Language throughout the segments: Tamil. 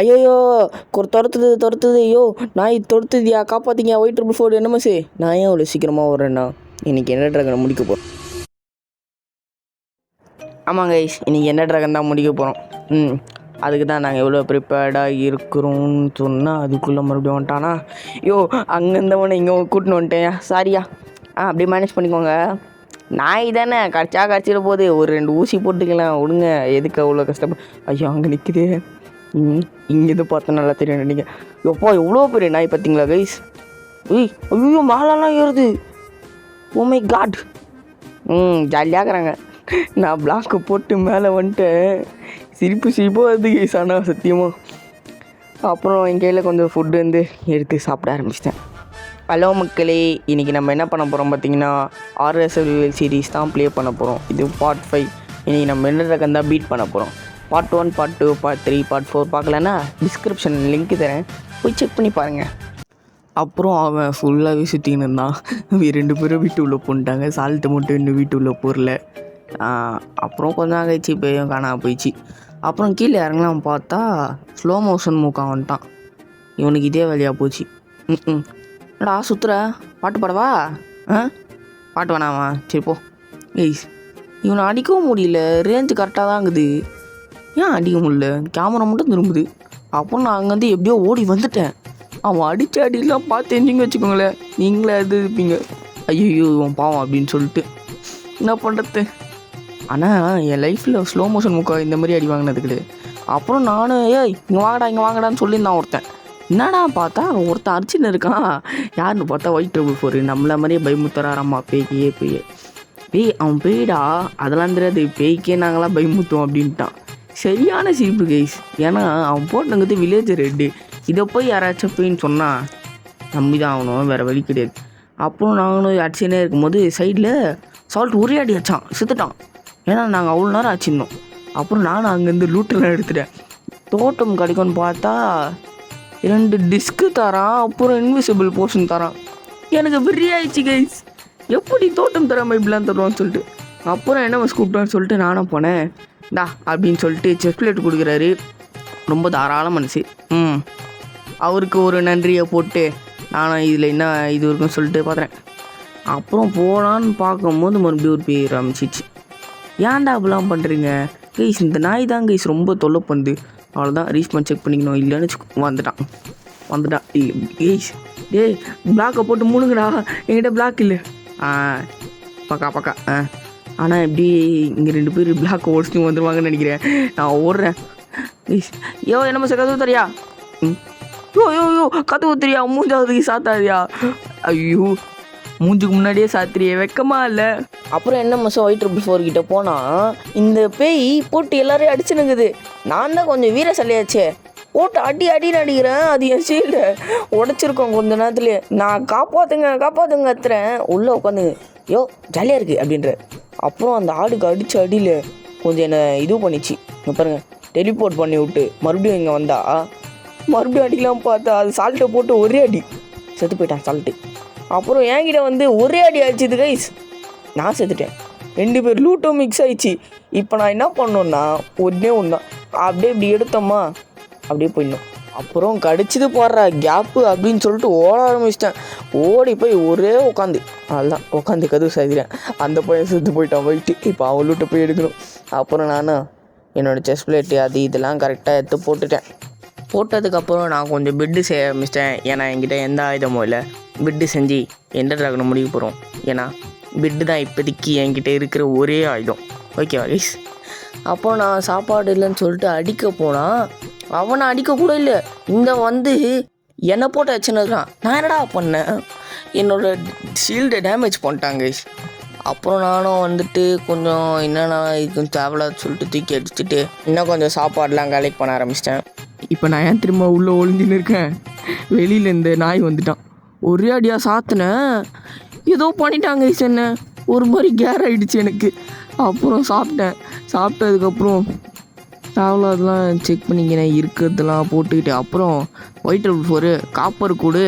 ஐயோயோ துரத்துது ஐயோ நாய் துரத்துதியா காப்பாற்றிங்க Y444 என்னமா நான் ஏன் அவ்வளோ சீக்கிரமாக வரேன்னா இன்றைக்கி என்ன ட்ராகன் முடிக்க போகிறோம். ஆமாங்க கைஸ், இன்றைக்கி என்ன ட்ராகன் தான் முடிக்க போகிறோம். அதுக்கு தான் நாங்கள் எவ்வளோ ப்ரிப்பேர்டாக இருக்கிறோம்னு சொன்னால் அதுக்குள்ளே மறுபடியும் வந்துட்டானா. ஐயோ அங்கேருந்தவனை இங்கே கூட்டின்னு வந்துட்டேன், சாரியா. அப்படியே மேனேஜ் பண்ணிக்கோங்க. நாய் தானே கடிச்சிட போகுது, ஒரு 2 ஊசி போட்டுக்கலாம் விடுங்க, எதுக்கு அவ்வளோ கஷ்டப்படும். ஐயோ அங்கே நிற்குது, இங்கேருந்து பார்த்தா நல்லா தெரியும் நினைக்க. எப்போ எவ்வளோ பெரிய நாய் பார்த்தீங்களா கைஸ். ஐயோ மேலெல்லாம் ஏறுது, ஓ மை காட். ஜாலியாகிறாங்க. நான் பிளாக்கு போட்டு மேலே வந்துட்டேன், சிரிப்பு வருது கைஸ். ஆனால் சத்தியமாக அப்புறம் என் கையில் கொஞ்சம் ஃபுட்டு வந்து எடுத்து சாப்பிட ஆரம்பிச்சிட்டேன். ஹலோ மக்களே, இன்றைக்கி நம்ம என்ன பண்ண போகிறோம் பார்த்தீங்கன்னா RSL சீரீஸ் தான் ப்ளே பண்ண போகிறோம். இது பார்ட் 5. இன்றைக்கி நம்ம என்ன ட்ராகன் தான் பீட் பண்ண போகிறோம். பார்ட் 1, பார்ட் 2, பார்ட் 3, பார்ட் 4 பார்க்கலன்னா டிஸ்கிரிப்ஷன் லிங்க் தரேன், போய் செக் பண்ணி பாருங்கள். அப்புறம் அவன் ஃபுல்லாகவே சுற்றின்னு இருந்தான். 2 பேரும் வீட்டு உள்ளே போட்டாங்க, சால்ட்டு மட்டும் இன்னும் வீட்டு உள்ளே போடல. அப்புறம் கொஞ்சம் கழிச்சு பேயும் காணாமல் போயிடுச்சு. அப்புறம் கீழே இறங்கலாம் பார்த்தா ஸ்லோ மோஷன் மூக்காக வந்துட்டான். இவனுக்கு இதே வேலையாக போச்சு. என்னடா சுற்றுற, பாட்டு பாடவா? பாட்டு வேணாமா? சரி போ. ஏய் இவனை அடிக்கவும் முடியல, ரேஞ்சு கரெக்டாக தான் இருக்குது, ஏன் அடிக்க முடியல? கேமரா மட்டும் திரும்புது. அப்புறம் நான் அங்கேருந்து எப்படியோ ஓடி வந்துட்டேன். அவன் அடித்த அடிலாம் பார்த்து தெரிஞ்சுங்க வச்சுக்கோங்களேன், நீங்களே அது இருப்பீங்க. ஐயோ இவன் பாவம் அப்படின்னு சொல்லிட்டு என்ன பண்ணுறது. ஆனால் என் லைஃப்பில் ஸ்லோ மோஷன் முக்கா இந்த மாதிரி அடி வாங்கினது கிடையாது. அப்புறம் நானும் இங்கே வாங்கடான்னு சொல்லியிருந்தான் ஒருத்தன். என்னடா பார்த்தா ஒருத்தன் அடிச்சுன்னு இருக்கான், யாருன்னு பார்த்தா Y444. நம்மள மாதிரியே பயமுத்துறாராம்மா, பேய் அவன் பேய்டா, அதெல்லாம் தெரியாது, பேய்க்கே நாங்களாம் பயமுத்துவோம் அப்படின்ட்டான். சரியான சிரிப்பு கைஸ். ஏன்னா அவன் போட்டுங்கிறது வில்லேஜ் ரெட்டு, இதை போய் யாராச்சும் போயின்னு சொன்னால் நம்பி தான் ஆகணும், வேறு வழி கிடையாது. அப்புறம் நாங்களும் அடிச்சுனே இருக்கும்போது சைடில் சால்ட் ஒரே அடி அடித்தான், செத்துட்டான். ஏன்னா நாங்கள் அவ்வளோ நேரம் அடிச்சிருந்தோம். அப்புறம் நானும் அங்கேருந்து லூட்டெல்லாம் எடுத்துட்டேன். தோட்டம் கிடைக்கும்னு பார்த்தா 2 டிஸ்க்கு தரான், அப்புறம் இன்விசிபிள் போர்ஷன் தரான். எனக்கு வெறியாயிடுச்சு கைஸ், எப்படி தோட்டம் தராமல் இப்படிலாம் தருவான்னு சொல்லிட்டு. அப்புறம் என்ன கூப்பிட்டான்னு சொல்லிட்டு நானும் போனேன். டா அப்படின்னு சொல்லிட்டு செஸ் பிளேட் கொடுக்குறாரு, ரொம்ப தாராள மனசு. அவருக்கு ஒரு நன்றியை போட்டு நானும் இதில் என்ன இது இருக்குன்னு சொல்லிட்டு பார்க்குறேன். அப்புறம் போகலான்னு பார்க்கும்போது மறுபடியும் ஒரு பேர் ஆரம்பிச்சிச்சு. ஏன்டா அப்படிலாம் பண்ணுறீங்க கைஸ், இந்த நாய் தான் கைஸ் ரொம்ப தொல்லை பண்ணுது. அவ்வளோதான், ரீஸ்பான் செக் பண்ணிக்கணும், இல்லைன்னு வந்துட்டான் இல்லை கைஸ். பிளாக்கை போட்டு மூணுங்கடா, என்கிட்ட பிளாக் இல்லை. பக்கா ஆனால் எப்படி இங்கே 2 பேர் பிளாக்கை ஓடிச்சுட்டு வந்துடுவாங்கன்னு நினைக்கிறேன். நான் ஓடுறேன். என்னம்மா சார் கதவு தரியா? யோ கதவு தெரியா? மூஞ்சாவது சாத்தாதியா? ஐயோ மூஞ்சுக்கு முன்னாடியே சாத்திரியே, வெக்கமா இல்லை? அப்புறம் என்ன மாதம் Y444 கிட்டே போனால் இந்த பேய் போட்டு எல்லாரையும் அடிச்சுனுங்குது. நான் தான் கொஞ்சம் வீர சல்லையாச்சே, போட்டு அடின்னு அடிக்கிறேன். அது என் ஷீல்டை உடச்சிருக்கோம் கொஞ்ச நேரத்துலேயே. நான் காப்பாற்றுங்க கத்துறேன். உள்ளே உட்காந்துங்க, ஜாலியாக இருக்குது அப்படின்ற. அப்புறம் அந்த ஆடுக்கு அடித்த அடியில் கொஞ்சம் என்னை இது பண்ணிச்சு. இங்கே பாருங்கள், டெலிபோர்ட் பண்ணி விட்டு மறுபடியும் இங்கே வந்தால் மறுபடியும் அடிக்கலாம் பார்த்தா அது சால்ட்டை போட்டு ஒரே அடி செத்து போயிட்டான் சால்ட்டு. அப்புறம் என்கிட்ட வந்து ஒரே அடி ஆயிடுச்சு கைஸ், நான் செத்துட்டேன். 2 பேர் லூட்டும் மிக்ஸ் ஆயிடுச்சு. இப்போ நான் என்ன பண்ணோன்னா ஒன்றே தான், அப்படியே இப்படி எடுத்தோமா அப்படியே போயிடணும். அப்புறம் கடிச்சிது போடுற கேப்பு அப்படின்னு சொல்லிட்டு ஓட ஆரம்பிச்சிட்டேன். ஓடி போய் ஒரே அதுதான் உட்காந்து கதவு சாதிக்கிறேன். அந்த பையன் செத்து போயிட்டான் போயிட்டு. இப்போ அவன் லூட்டை போய் எடுக்கணும். அப்புறம் நானும் என்னோடய செஸ் பிளேட்டு அது இதெல்லாம் கரெக்டாக எடுத்து போட்டதுக்கப்புறம் நான் கொஞ்சம் பெட்டு செய்ய ஆரம்பிச்சிட்டேன். ஏன்னா என்கிட்ட எந்த ஆயுதமும் இல்லை. பெட்டு செஞ்சு எந்த ட்ராகனை முடிக்க போகிறோம், ஏன்னா பெட்டு தான் இப்போதைக்கு என்கிட்ட இருக்கிற ஒரே ஆயுதம். ஓகேவா கைஸ்? அப்போ நான் சாப்பாடு இல்லைன்னு சொல்லிட்டு அடிக்க போனால் அவனை அடிக்கக்கூட இல்லை, இங்கே வந்து என்னை போட்டு வச்சுன்னுறான். நான் என்னடா பண்ணேன், என்னோடய ஷீல்டை டேமேஜ் பண்ணிட்டாங்க கைஸ். அப்புறம் நானும் வந்துட்டு கொஞ்சம் என்னென்னா இதுக்கு தேவையில்லாத சொல்லிட்டு தூக்கி அடிச்சுட்டு இன்னும் கொஞ்சம் சாப்பாடெலாம் கலெக்ட் பண்ண ஆரம்பிச்சிட்டேன். இப்போ நான் ஏன் திரும்ப உள்ளே ஒளிஞ்சின்னு இருக்கேன், வெளியில் இந்த நாய் வந்துட்டான். ஒரே அடியாக சாத்தினேன், ஏதோ பண்ணிட்டாங்க என்ன, ஒரு மாதிரி கேர் ஆகிடுச்சு எனக்கு. அப்புறம் சாப்பிட்டதுக்கப்புறம் தேவையில்லாதெல்லாம் செக் பண்ணிக்கிறேன், இருக்கிறதெல்லாம் போட்டுக்கிட்டு. அப்புறம் Y444 காப்பர் கூடு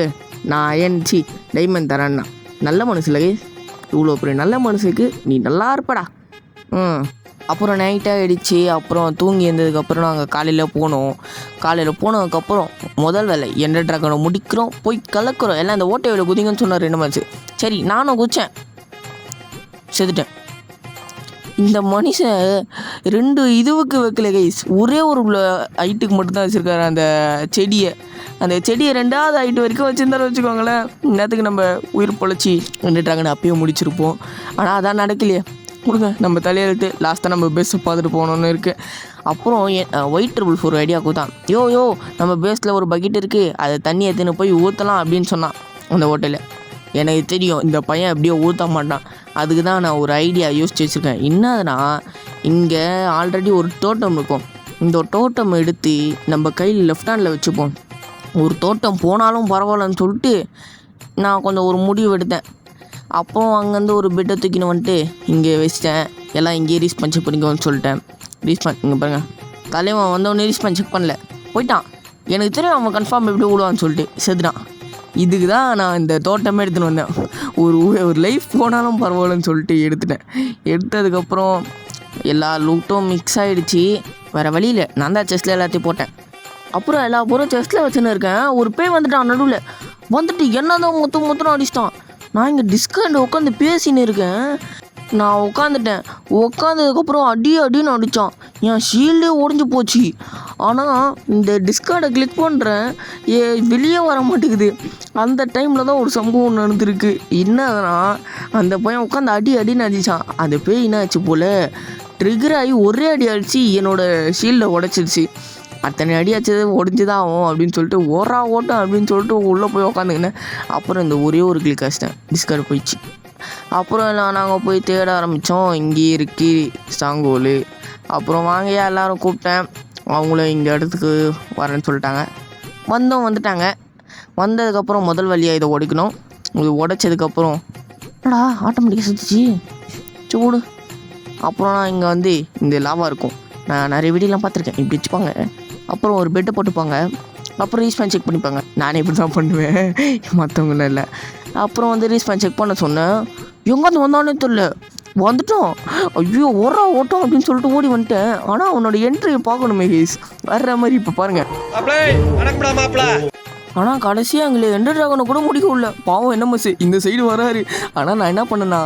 நான் அயன்ச்சி டைமண்ட் தரேன்னா நல்ல மனசில் இவ்வளோ பெரிய நல்ல மனசுக்கு நீ நல்லா இருப்படா. அப்புறம் நைட்டாக ஆகிடுச்சு. அப்புறம் தூங்கி இருந்ததுக்கப்புறம் நாங்கள் காலையில் போனதுக்கப்புறம் முதல் வேலை எண்டர் ட்ராகனை முடிக்கிறோம், போய் கலக்கிறோம். எல்லாம் இந்த ஓட்டை வேலை குதிங்கன்னு சொன்னார் 2 மேட்ச்சு. சரி நானும் குதித்தேன், செத்துட்டேன். இந்த மனுஷன் 2 இதுவுக்கு வைக்கல கைஸ், ஒரே ஒரு ஹைட்டுக்கு மட்டும்தான் வச்சுருக்காரு அந்த செடியை. 2வது ஹைட்டு வரைக்கும் வச்சுருந்தாரு வச்சுக்கோங்களேன், நேரத்துக்கு நம்ம உயிர் பொழைச்சி எண்டர் ட்ராகனை அப்பயே முடிச்சிருப்போம். ஆனால் அதான் நடக்கலையே, கொடுங்க நம்ம தலையெழுத்து. லாஸ்ட்டாக நம்ம பேஸை பார்த்துட்டு போகணுன்னு இருக்குது. அப்புறம் ஒயிட் ட்ரிபிள் 4 ஐடியா கொடுத்தான். யோ நம்ம பேஸில் ஒரு பக்கெட் இருக்குது, அதை தண்ணி எடுத்துன்னு போய் ஊற்றலாம் அப்படின்னு சொன்னான் அந்த ஹோட்டலில். எனக்கு தெரியும் இந்த பையன் எப்படியோ ஊற்ற மாட்டான். அதுக்கு தான் நான் ஒரு ஐடியா யோசிச்சு வச்சுருக்கேன். என்னதுன்னா, இங்கே ஆல்ரெடி ஒரு தோட்டம் இருக்கும். இந்த தோட்டம் எடுத்து நம்ம கையில் லெஃப்ட் ஹேண்டில் வச்சுப்போம். ஒரு தோட்டம் போனாலும் பரவாயில்லன்னு சொல்லிட்டு நான் கொஞ்சம் ஒரு முடிவு எடுத்தேன். அப்போ அங்கேருந்து ஒரு பெட்டை தூக்கின்னு வந்துட்டு இங்கே வச்சிட்டேன். எல்லாம் இங்கேயே ரீஸ்பான் செக் பண்ணிக்கோன்னு சொல்லிட்டேன். ரீஸ்பான் இங்கே பாருங்கள், தலைவன் வந்தவொடனே ரீஸ்பான் செக் பண்ணல, போயிட்டான். எனக்கு தெரியும் அவன் கன்ஃபார்ம் எப்படி விடுவான்னு சொல்லிட்டு செத்துட்டான். இதுக்கு தான் நான் இந்த தோட்டமே எடுத்துன்னு வந்தேன். ஒரு லைஃப் போனாலும் பரவாயில்லன்னு சொல்லிட்டு எடுத்துட்டேன். எடுத்ததுக்கப்புறம் எல்லா லூட்டும் மிக்ஸ் ஆகிடுச்சு. வேறு வழியில் நான் தான் செஸ்ட்டில் எல்லாத்தையும் போட்டேன். அப்புறம் எல்லா பொருளும் செஸ்ட்டில் வச்சுன்னு இருக்கேன். ஒரு பேய் வந்துட்டான், நடுவில் வந்துட்டு என்ன தான் முத்துன்னு அடிச்சிட்டான். நான் இங்கே டிஸ்கவுண்ட் உட்காந்து பேசின்னு இருக்கேன். நான் உட்காந்ததுக்கப்புறம் அடின்னு அடித்தான். என் ஷீல்டே உடஞ்சி போச்சு. ஆனால் இந்த டிஸ்கார்டை கிளிக் பண்ணுறேன், வெளியே வர மாட்டேங்குது. அந்த டைமில் தான் ஒரு சம்பவம் நடந்திருக்கு. என்னதுன்னா, அந்த பையன் உட்காந்து அடின்னு அடித்தான். அந்த பேய் என்ன ஆச்சு போல் ட்ரிகர் ஆகி ஒரே அடி அடித்து என்னோடய ஷீல்டை உடச்சிருச்சு. அத்தனை அடியாச்சு ஒடிஞ்சு தான் ஆகும் அப்படின்னு சொல்லிட்டு ஓட்டம் அப்படின்னு சொல்லிட்டு உள்ளே போய் உக்காந்துக்கினேன். அப்புறம் இந்த ஒரே ஒரு கிளிக் அடிச்சிட்டேன், டிஸ்கார்டு போயிடுச்சு. அப்புறம் நாங்கள் போய் தேட ஆரம்பித்தோம். இங்கேயே இருக்குது ஸ்ட்ராங்கோலு. அப்புறம் வாங்கயா எல்லோரும் கூப்பிட்டேன். அவங்களும் இந்த இடத்துக்கு வரேன்னு சொல்லிட்டாங்க. வந்துட்டாங்க. வந்ததுக்கப்புறம் முதல் வழியாக இதை உடைக்கணும். இது உடைச்சதுக்கப்புறம் என்னடா ஆட்டோமேட்டிக்காக சுற்றிச்சு சூடு. அப்புறம் நான் இங்கே இந்த லாவா இருக்கும், நான் நிறைய வீடியோலாம் பார்த்துருக்கேன். இப்படி வச்சுப்பாங்க, அப்புறம் ஒரு பெட்டை போட்டுப்பாங்க, அப்புறம் ரீஸ்பான் செக் பண்ணிப்பாங்க. நானே இப்படி தான் பண்ணுவேன், மற்றவங்களும் இல்லை. அப்புறம் ரீஸ்பான் செக் பண்ண சொன்னேன். எங்கேருந்து வந்தானே தெரியல, வந்துட்டோம். ஐயோ ஓட்டம் அப்படின்னு சொல்லிட்டு ஓடி வந்துட்டேன். ஆனால் அவனோட என்ட்ரியை பார்க்கணுமே கைஸ், வர்ற மாதிரி இப்போ பாருங்கள். ஆனால் கடைசியாக எங்களை எண்டர் ட்ராகனை கூட முடிக்க விடல. பாவம் என்ன மஸ் இந்த சைடு வராரு. ஆனால் நான் என்ன பண்ணேன்னா,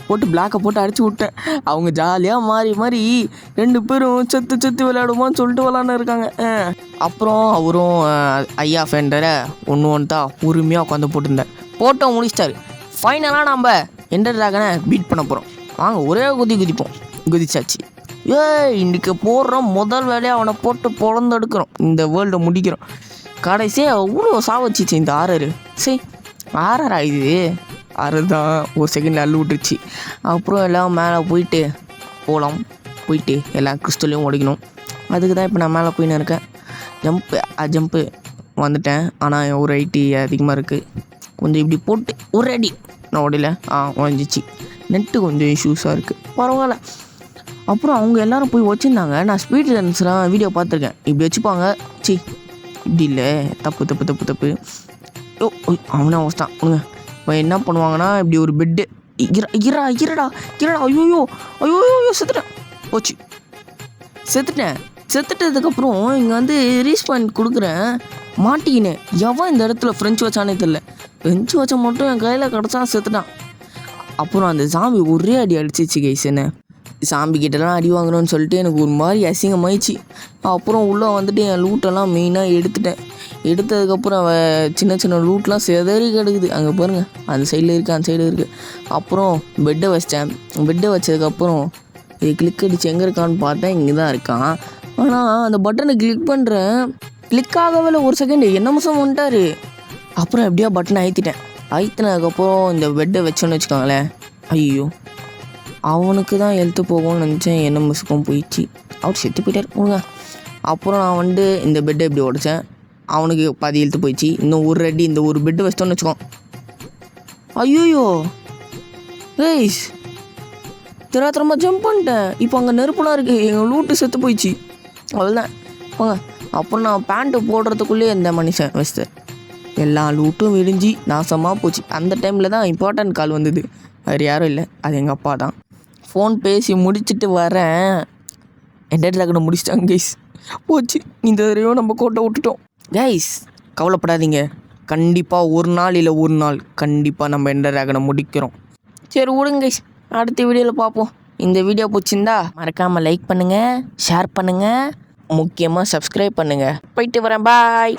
போட்டு பிளாக்கை போட்டு அடிச்சு விட்டேன். அவங்க ஜாலியாக மாறி 2 பேரும் செத்து விளையாடுமான்னு சொல்லிட்டு விளாட்னு இருக்காங்க. அப்புறம் அவரும் ஐயா ஃபெண்டரை ஒன்று தான் பொறுமையாக உட்காந்து போட்டுருந்தேன். போட்டோ முடிச்சிட்டாரு. ஃபைனலாக நம்ம எண்டர் ட்ராகனை பீட் பண்ண போகிறோம். வாங்க ஒரே குதிப்போம். குதிச்சாச்சு. இன்றைக்கி போடுறோம் முதல் வேலையாக அவனை போட்டு பொழந்தெடுக்கிறோம். இந்த வேர்ல்டை முடிக்கிறோம். கடைசியாக அவ்வளோ சாவச்சிச்சு இந்த ஆரரு. சரி ஆரரா இது? ஆறு தான் ஒரு செகண்டில் அள்ளு விட்டுருச்சு. அப்புறம் எல்லாம் மேலே போயிட்டு எல்லா கிறிஸ்டலையும் உடைக்கணும். அதுக்கு தான் இப்போ நான் மேலே போயின்னு இருக்கேன். ஜம்ப்பு வந்துட்டேன். ஆனால் ஒரு ஐடி அதிகமாக இருக்குது. கொஞ்சம் இப்படி போட்டு ஒரு அடி நான் உடையில உடஞ்சிச்சு. நெட்டு கொஞ்சம் இஷ்யூஸாக இருக்குது, பரவாயில்ல. அப்புறம் அவங்க எல்லோரும் போய் வச்சுருந்தாங்க. நான் ஸ்பீட் ரன்ஸ்லாம் வீடியோ பார்த்துருக்கேன். இப்படி வச்சுப்பாங்க. இப்படி இல்லை, தப்பு. அவனே வச்சிட்டான். ஒழுங்க இப்போ என்ன பண்ணுவாங்கன்னா, இப்படி ஒரு பெட்டு இரடா ஐயோ செத்துட்டேன். போச்சு, செத்துட்டதுக்கப்புறம் இங்கே ரீஸ்பான் கொடுக்குறேன். மாட்டிக்கினேன். எவன் இந்த இடத்துல ஃப்ரெஞ்சு வச்சானே தெரில. ஃப்ரெஞ்சு வச்சா மட்டும் என் கையில் கிடச்சான், செத்துட்டான். அப்புறம் அந்த சாமி ஒரே அடி அடிச்சிச்சு கைஸ். என்ன சாமி கிட்டலாம் அடி வாங்கணும்னு சொல்லிட்டு எனக்கு ஒரு மாதிரி அசிங்கமாயிடுச்சு. அப்புறம் உள்ளே என் லூட்டெல்லாம் மெயினாக எடுத்ததுக்கப்புறம் சின்ன லூட்லாம் செதறி கிடக்குது. அங்கே பாருங்கள், அந்த சைடில் இருக்குது. அப்புறம் பெட்டை வச்சதுக்கப்புறம் இது கிளிக் அடிச்சு எங்கே இருக்கான்னு பார்த்தேன். இங்கே தான் இருக்கான். ஆனால் அந்த பட்டனை கிளிக் பண்ணுறேன், கிளிக் ஆகவே ஒரு செகண்ட் என்ன மாதம் வந்துட்டார். அப்புறம் எப்படியா பட்டனை அழுத்தினதுக்கப்புறம் இந்த பெட்டை வச்சோன்னு வச்சுக்கோங்களேன். ஐயோ, அவனுக்கு தான் ஹெல்த்து போகும்னு நினச்சேன். என்ன மிஸ்க்கும் போயிடுச்சு, அவர் செத்து போயிட்டார் போங்க. அப்புறம் நான் இந்த பெட்டை எப்படி உடைச்சேன், அவனுக்கு பாதி ஹெல்த்து போயிடுச்சு. இன்னும் ஒரு அடி இந்த ஒரு பெட்டை வச்சிட்டோன்னு வச்சுக்கோ. ஐயோயோ ரைஸ் திராத்திரமாக ஜம்ப் பண்ணிட்டேன். இப்போ அங்கே நெருப்புலாம் இருக்குது, எங்கள் லூட்டு செத்து போயிடுச்சு. அவ்வளோதான் போங்க. அப்புறம் நான் பேண்ட்டு போடுறதுக்குள்ளே இந்த மனுஷன் வச்சுட்டேன். எல்லா லூட்டும் விரிஞ்சு நாசமாக போச்சு. அந்த டைமில் தான் இம்பார்ட்டன்ட் கால் வந்தது. வேறு யாரும் இல்லை, அது எங்கள் அப்பா தான். ஃபோன் பேசி முடிச்சுட்டு வரேன். எண்டர் ட்ராகனை முடிச்சிட்டாங்க கைஸ். போச்சு, இந்த தடவையும் நம்ம கோட்டை விட்டுட்டோம் கைஸ். கவலைப்படாதீங்க, கண்டிப்பாக ஒரு நாள் இல்லை ஒரு நாள் கண்டிப்பாக நம்ம எண்டர் ட்ராகனை முடிக்கிறோம். சரி விடுங்க கைஸ், அடுத்த வீடியோவில் பார்ப்போம். இந்த வீடியோ பிடிச்சிருந்தா மறக்காமல் லைக் பண்ணுங்கள், ஷேர் பண்ணுங்கள், முக்கியமாக சப்ஸ்கிரைப் பண்ணுங்கள். போயிட்டு வரேன், பாய்.